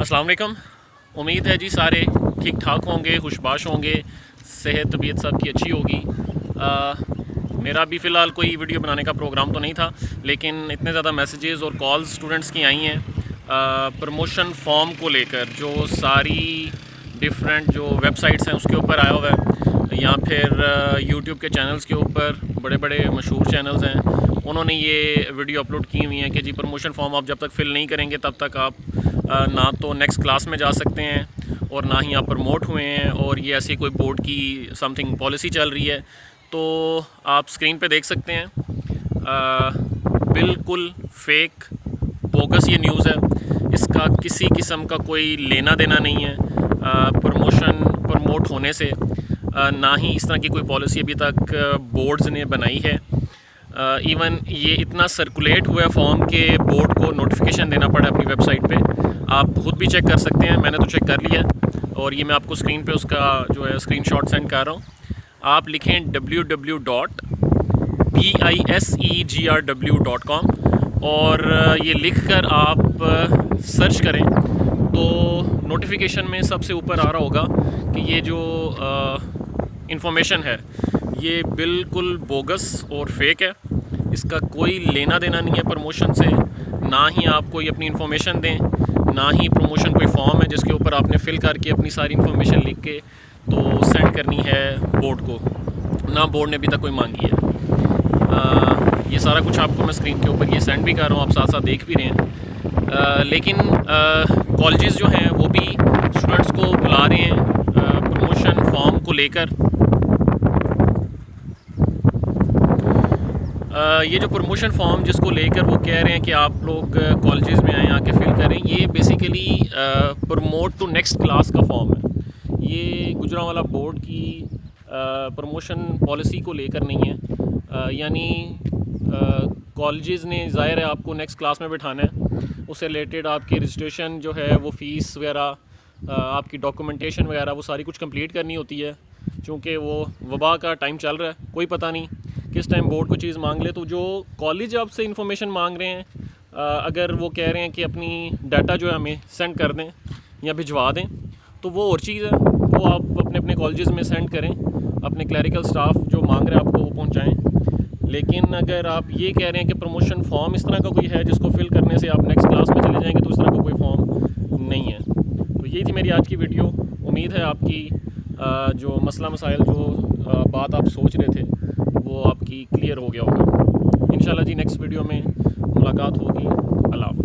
अस्सलाम वालेकुम। उम्मीद है जी सारे ठीक ठाक होंगे, खुशबाश होंगे, सेहत तबीयत सबकी अच्छी होगी। मेरा भी फ़िलहाल कोई वीडियो बनाने का प्रोग्राम तो नहीं था, लेकिन इतने ज़्यादा मैसेजेस और कॉल्स स्टूडेंट्स की आई हैं प्रमोशन फॉर्म को लेकर, जो सारी डिफरेंट जो वेबसाइट्स हैं उसके ऊपर आया हुआ है, या फिर यूट्यूब के चैनल्स के ऊपर बड़े बड़े मशहूर चैनल्स हैं, उन्होंने ये वीडियो अपलोड की हुई हैं कि जी प्रमोशन फॉर्म आप जब तक फ़िल नहीं करेंगे तब तक आप ना तो नेक्स्ट क्लास में जा सकते हैं और ना ही आप प्रमोट हुए हैं, और ये ऐसी कोई बोर्ड की समथिंग पॉलिसी चल रही है। तो आप स्क्रीन पे देख सकते हैं, बिल्कुल फेक बोगस ये न्यूज़ है। इसका किसी किस्म का कोई लेना देना नहीं है प्रमोट होने से, ना ही इस तरह की कोई पॉलिसी अभी तक बोर्ड्स ने बनाई है। इवन ये इतना सर्कुलेट हुआ है फॉर्म के बोर्ड को नोटिफिकेशन देना पड़ा अपनी वेबसाइट पे। आप ख़ुद भी चेक कर सकते हैं, मैंने तो चेक कर लिया और ये मैं आपको स्क्रीन पे उसका जो है स्क्रीनशॉट सेंड कर रहा हूँ। आप लिखें www.bisegrw.com और ये लिखकर आप सर्च करें तो नोटिफिकेशन में सबसे ऊपर आ रहा होगा कि ये जो इंफॉर्मेशन है ये बिल्कुल बोगस और फेक है। इसका कोई लेना देना नहीं है प्रमोशन से, ना ही आप कोई अपनी इन्फॉर्मेशन दें, ना ही प्रमोशन कोई फॉर्म है जिसके ऊपर आपने फ़िल करके अपनी सारी इन्फॉर्मेशन लिख के तो सेंड करनी है बोर्ड को, ना बोर्ड ने अभी तक कोई मांगी है। ये सारा कुछ आपको मैं स्क्रीन के ऊपर ये सेंड भी कर रहा हूँ, आप साथ साथ देख भी रहे हैं। लेकिन कॉलेजेस जो हैं वो भी स्टूडेंट्स को बुला रहे हैं प्रमोशन फॉर्म को लेकर। ये जो प्रमोशन फॉर्म जिसको लेकर वो कह रहे हैं कि आप लोग कॉलेजेस में आएँ, आके फिल करें, ये basically promote to next class का फॉर्म है। ये गुजरांवाला बोर्ड की प्रमोशन पॉलिसी को लेकर नहीं है। यानी कॉलेजेस ने ज़ाहिर है आपको नेक्स्ट क्लास में बिठाना है, उससे रिलेटेड आपकी रजिस्ट्रेशन जो है वो फ़ीस वगैरह, आपकी डॉक्यूमेंटेशन वगैरह वो सारी कुछ कंप्लीट करनी होती है। चूँकि वो वबा का टाइम चल रहा है, कोई पता नहीं किस टाइम बोर्ड को चीज़ मांग ले। तो जो कॉलेज आपसे इन्फॉर्मेशन मांग रहे हैं, अगर वो कह रहे हैं कि अपनी डाटा जो है हमें सेंड कर दें या भिजवा दें, तो वो और चीज़ है, वो आप अपने अपने कॉलेजेस में सेंड करें, अपने क्लैरिकल स्टाफ जो मांग रहे हैं आपको वो पहुंचाएं। लेकिन अगर आप ये कह रहे हैं कि प्रमोशन फॉर्म इस तरह का कोई है जिसको फिल करने से आप नेक्स्ट क्लास में चले जाएंगे, तो इस तरह का कोई फॉर्म नहीं है। तो यही थी मेरी आज की वीडियो। उम्मीद है आपकी जो मसला मसाइल जो बात आप सोच रहे थे वो आपकी क्लियर हो गया होगा। इंशाल्लाह जी नेक्स्ट वीडियो में मुलाकात होगी। अल्लाह हाफ़िज़।